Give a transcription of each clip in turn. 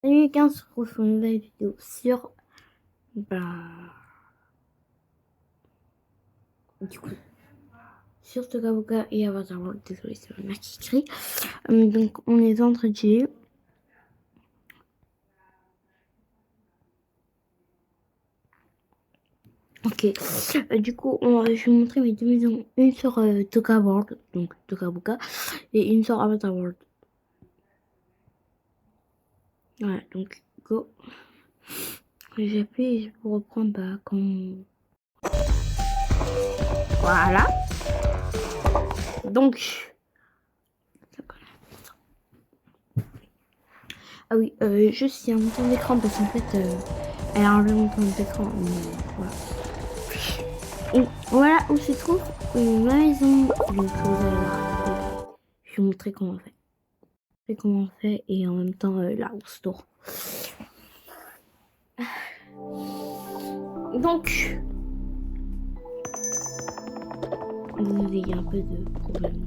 Salut les gars, on se retrouve pour une nouvelle vidéo sur... Bah... Du coup, sur Tokaboka et Avatar World. Désolé, c'est ma mère qui crie. Donc, on est vendredi. Ok. Du coup, je vais vous montrer mes deux maisons. Une sur Toka World, donc Tokaboka, et une sur Avatar World. Voilà, donc, go. J'ai appuyé pour reprendre quand... Voilà. Donc... Ah oui, juste il y a un montant d'écran parce qu'en fait, elle a enlevé mon temps d'écran. Voilà. Et voilà où se trouve ma maison. Donc vous allez voir. Je vais vous montrer comment on fait et en même temps la house tour. Donc, il y a un peu de problème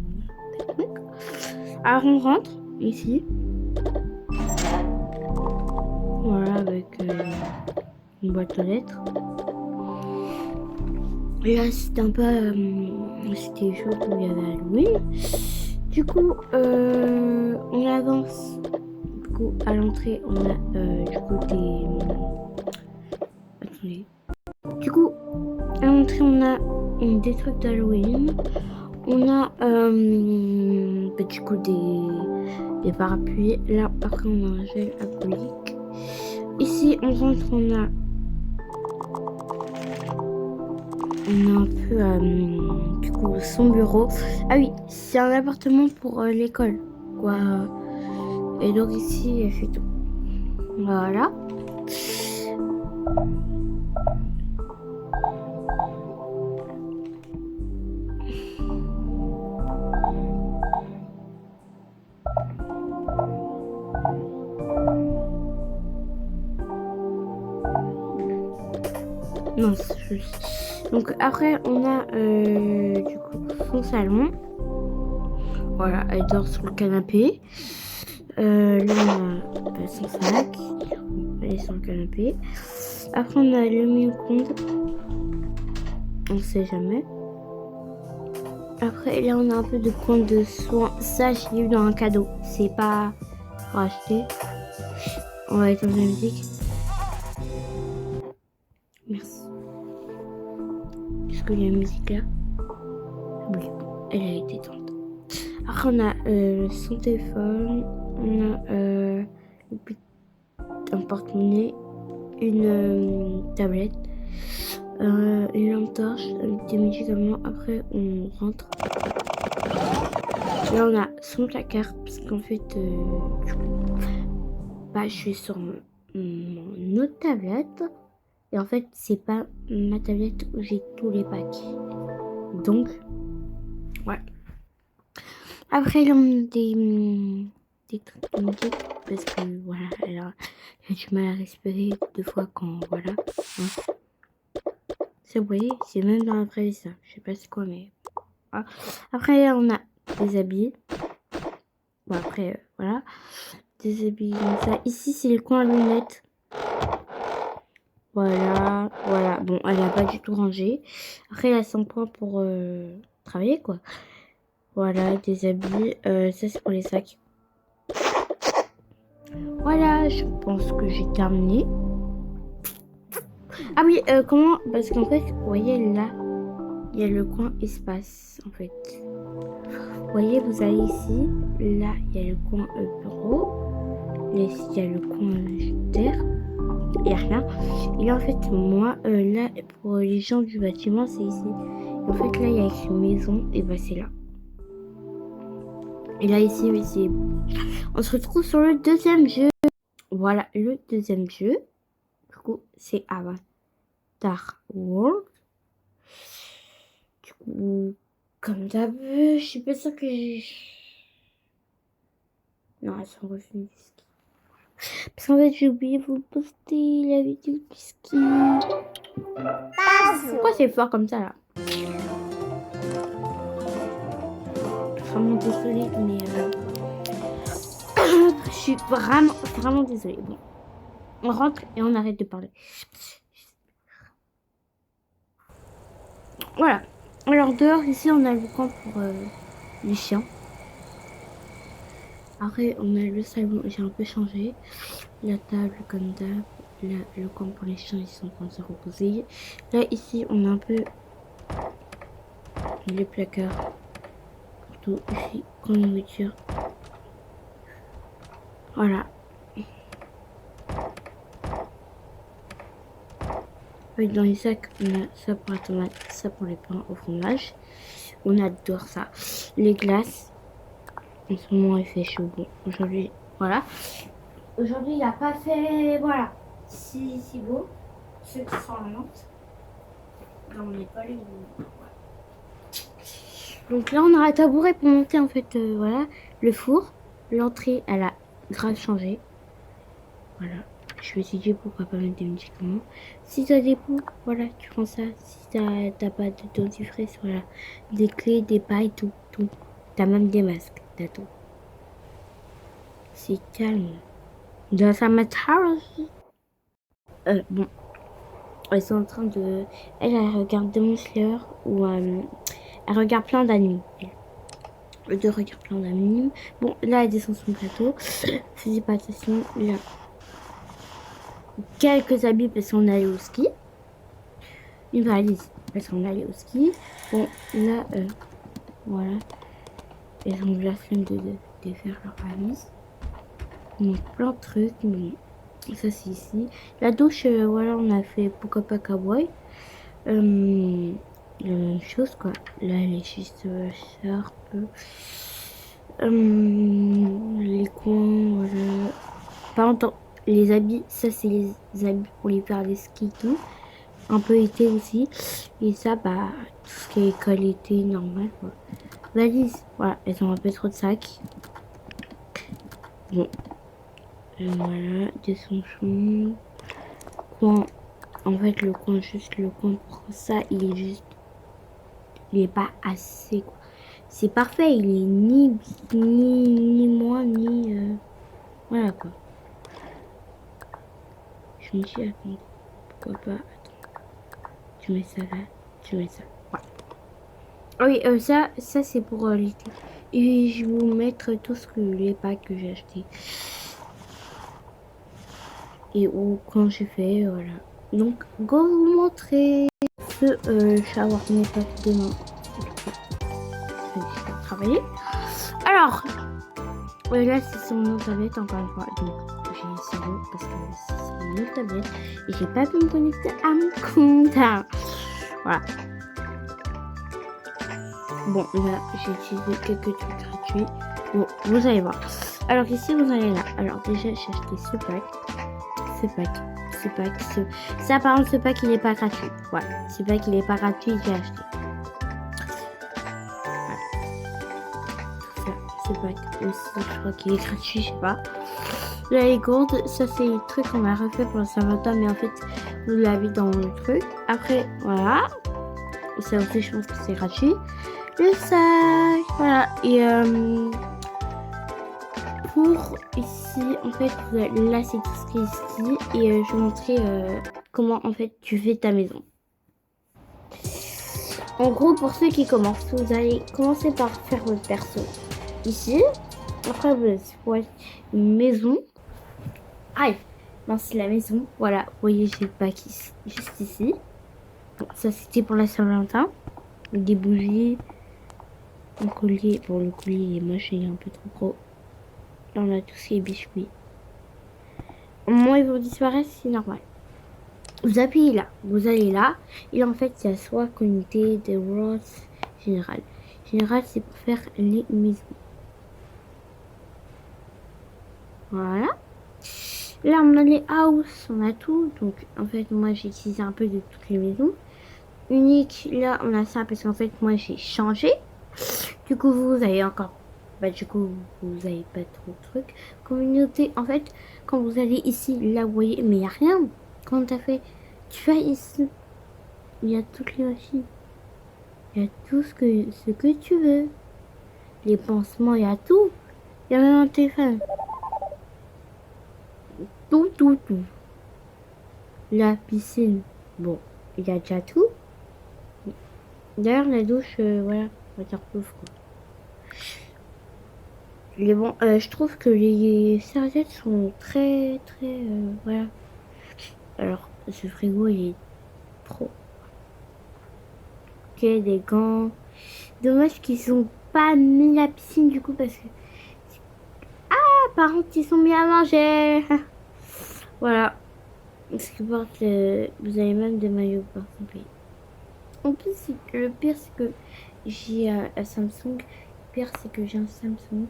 technique. Alors on rentre ici. Voilà, avec une boîte aux lettres. Et là, c'était un peu... c'était chaud où il y avait Halloween. Du coup, on avance. Du coup, à l'entrée, on a du coup des... Attendez. Du coup, à l'entrée, on a des trucs d'Halloween. On a du coup des parapluies. Là, après, on a un gel alcoolique. Ici, on rentre, on a un peu du coup son bureau. Ah oui, c'est un appartement pour l'école, quoi. Et donc ici, elle fait tout. Voilà. Non, c'est juste. Donc après, on a du coup son salon. Voilà, elle dort sur le canapé. Là, on a son sac. Elle est sur le canapé. Après, on a le micro-ondes. On sait jamais. Après, là, on a un peu de coin de soins. Ça, j'ai eu dans un cadeau. C'est pas racheté. On va éteindre la musique. Merci. Est-ce qu'il y a la musique là? Oui, elle a été éteinte. Après, on a son téléphone. On a un porte-monnaie. Une tablette. Une lampe torche avec des médicaments. Après, on rentre. Là, on a son placard parce qu'en fait, je suis sur mon autre tablette. Et en fait, c'est pas ma tablette où j'ai tous les packs. Donc, ouais. Après, là, on a des trucs de musique parce que voilà, elle a du mal à respirer deux fois quand voilà. Hein. Ça, vous voyez, c'est même dans la vraie vie, ça. Je sais pas c'est quoi, mais. Voilà. Après, là, on a des habits. Bon, après, voilà. Des habits comme ça. Ici, c'est le coin lunettes. Voilà, voilà. Bon, elle n'a pas du tout rangé. Après, elle a son point pour travailler, quoi. Voilà, des habits. Ça, c'est pour les sacs. Voilà, je pense que j'ai terminé. Ah oui, comment? Parce qu'en fait, vous voyez, là, il y a le coin espace, en fait. Vous voyez, vous allez ici. Là, il y a le coin bureau. Là, ici, il y a le coin terre. Il n'y a rien. Et là, en fait, moi, là, pour les gens du bâtiment, c'est ici. Et en fait, là, il y a écrit maison. Et bah, c'est là. Et là, ici, oui, c'est... On se retrouve sur le deuxième jeu. Voilà, le deuxième jeu. Du coup, c'est Avatar World. Du coup, comme d'hab, je suis pas sûre que j'ai... Non, elles sont revenues. Parce qu'en fait, j'ai oublié de vous poster la vidéo du ski. Pourquoi c'est fort comme ça, là? Vraiment désolée, mais... suis vraiment désolée. Bon, on rentre et on arrête de parler. Voilà. Alors dehors, ici, on a le camp pour les chiens. Après, on a le salon, j'ai un peu changé. La table, comme d'hab. Là, le camp pour les chiens, ils sont en train de se reposer. Là, ici, on a un peu les placards. Pour tout. Ici, comme nourriture. Voilà. Oui, dans les sacs, on a ça pour la tomate, ça pour les pains au fromage. On adore ça. Les glaces. En ce moment, il fait chaud. Bon, aujourd'hui, voilà. Aujourd'hui, il n'a pas fait, voilà, si beau. Ceux qui sont à Nantes, dans mon école. Voilà. Donc là, on a un tabouret pour monter, en fait, voilà, le four. L'entrée, elle a grave changé. Voilà. Je me suis dit pourquoi pas mettre des médicaments. Si t'as des poux, voilà, tu prends ça. Si t'as pas de dentifrice, voilà. Des clés, des pailles, tout. T'as même des masques, t'as tout. C'est calme. Dans sa maternité. Bon. Elles sont en train de... Elle regarde Demon Slayer ou... elle regarde plein d'animes. Elle regarde plein d'animes. Bon, là, elle descend son plateau. Faisait pas attention. Là. Quelques habits parce qu'on allait au ski. Une valise parce qu'on allait au ski. Bon, là, voilà. Elles ont la flemme de faire leur valise. Donc, plein de trucs. Mais ça, c'est ici. La douche, voilà, on a fait pourquoi pas Cowboy. La même chose, quoi. Là, elle est juste sharp. Les coins, voilà. Par contre, les habits, ça, c'est les habits pour les faire des skis et tout. Un peu été aussi. Et ça, bah, tout ce qui est école été, normal, quoi. Valise, voilà, elles ont un peu trop de sacs. Bon. Voilà, des sonchons. Coin. En fait, le coin, juste le coin pour ça, il est juste... Il est pas assez, quoi. C'est parfait, il est ni moins, ni... Voilà, quoi. Je me dis, attends, pourquoi pas, attends. Tu mets ça là, tu mets ça. Ouais. Ah oui, ça c'est pour l'été. Et je vais vous mettre tout ce que les packs que j'ai acheté. Et quand j'ai fait, voilà. Donc, go vous montrer ce shawarma pack demain. Je vais travailler. Alors, là, c'est sur mon tablette encore une fois. Donc, j'ai essayé parce que c'est mon autre tablette. Et j'ai pas pu me connecter à mon compte. Voilà. Bon, là, j'ai utilisé quelques trucs gratuits. Bon, vous allez voir. Alors, ici, vous allez là. Alors, déjà, j'ai acheté ce pack. Ça, par exemple, ce pack, il est pas gratuit. Voilà. Ce pack, il est pas gratuit, j'ai acheté. Ce pack aussi, je crois qu'il est gratuit, je sais pas. Là, les gourdes, ça c'est le truc qu'on a refait pour le Saint-Valentin, mais en fait, vous l'avez dans le truc. Après, voilà. Ça aussi, je pense que c'est gratuit. Le sac, voilà. Et pour ici, en fait, là c'est tout ce qui est ici. Et je vais montrer comment en fait tu fais ta maison. En gros, pour ceux qui commencent, vous allez commencer par faire votre perso ici. Après, vous allez une maison. Ah, non, c'est la maison. Voilà, vous voyez, j'ai le pack ici, juste ici. Bon, ça, c'était pour la Saint-Valentin. Des bougies. Un collier. Bon, le collier, il est moche, il est un peu trop gros. Là, on a tout ce qui est biscuits. Au moment où ils vont disparaître, c'est normal. Vous appuyez là, vous allez là. Et en fait, il y a soit communauté, des worlds, général. Général, c'est pour faire les maisons. Voilà. Là, on a les house, on a tout. Donc, en fait, moi, j'ai utilisé un peu de toutes les maisons. Unique, là, on a ça parce qu'en fait, moi, j'ai changé. Du coup, vous avez encore... Bah, du coup, vous avez pas trop de trucs. Communauté, en fait, quand vous allez ici, là, vous voyez, mais il n'y a rien. Quand t'as fait... Tu vas ici. Il y a toutes les machines. Il y a tout ce que tu veux. Les pansements, il y a tout. Il y a même un téléphone. tout. La piscine, bon, il y a déjà tout. D'ailleurs, la douche, voilà, waterproof, quoi. Mais bon, je trouve que les serviettes sont très, très, voilà. Alors, ce frigo, il est trop. Ok, des gants. Dommage qu'ils ont pas mis la piscine, du coup, parce que... Ah, par contre, ils sont mis à manger. Voilà. Ce qui porte, vous avez même des maillots par exemple. En plus, le pire, c'est que j'ai un Samsung. Le pire, c'est que j'ai un Samsung.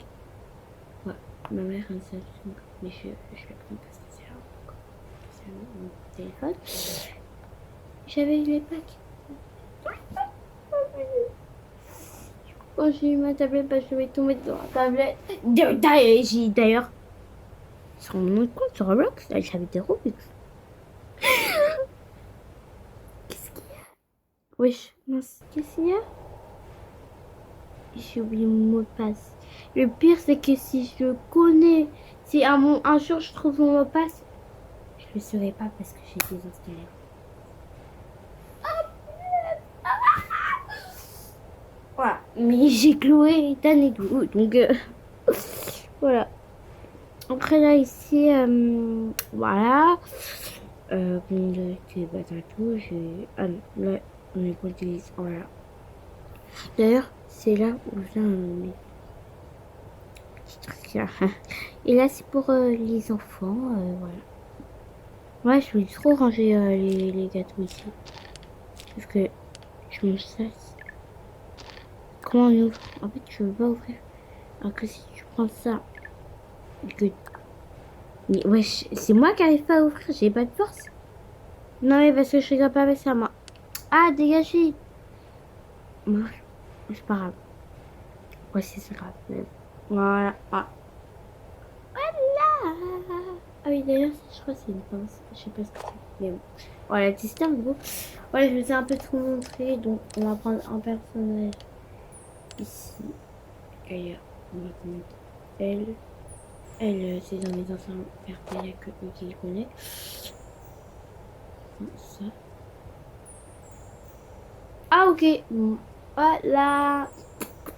Ouais, ma mère a un Samsung. Mais je le prends parce que c'est mon téléphone. J'avais eu les packs. Quand j'ai eu ma tablette, bah, je vais tomber dans la tablette. J'ai d'ailleurs, sur mon autre compte, sur Roblox, là, j'avais des Robux. Qu'est-ce qu'il y a? Wesh, mince, qu'est-ce qu'il y a? J'ai oublié mon mot de passe. Le pire, c'est que si je le connais, si un jour je trouve mon mot de passe, je le saurai pas parce que j'ai désinstallé. Voilà. Mais j'ai cloué Dan et tout. Donc, voilà. Après, là, ici, voilà. Bon, j'ai tout. Ah non, là, on est utilise. Voilà. D'ailleurs, c'est là où vient mes petits trucs là. Et là, c'est pour les enfants. Voilà. Ouais, je voulais trop ranger les gâteaux ici. Parce que je mange ça. Comment on ouvre? En fait, je veux pas ouvrir. Alors que si tu prends ça, que... Mais wesh, c'est moi qui arrive pas à ouvrir, j'ai pas de force. Non mais parce que je rigole pas avec ça, moi. Ah, dégagez. Moi, c'est pas grave. Ouais, c'est grave. Mais voilà. Ah. Voilà. Ah oui, d'ailleurs, je crois que c'est une pince. Je sais pas ce que c'est. Mais bon. Voilà, c'est un gros. Voilà, je vous ai un peu tout montré. Donc, on va prendre un personnage ici. D'ailleurs, on va prendre elle. Elle, c'est dans les enfants perdus, il n'y a que eux qui le connaissent. Ça. Ah, ok. Bon. Voilà.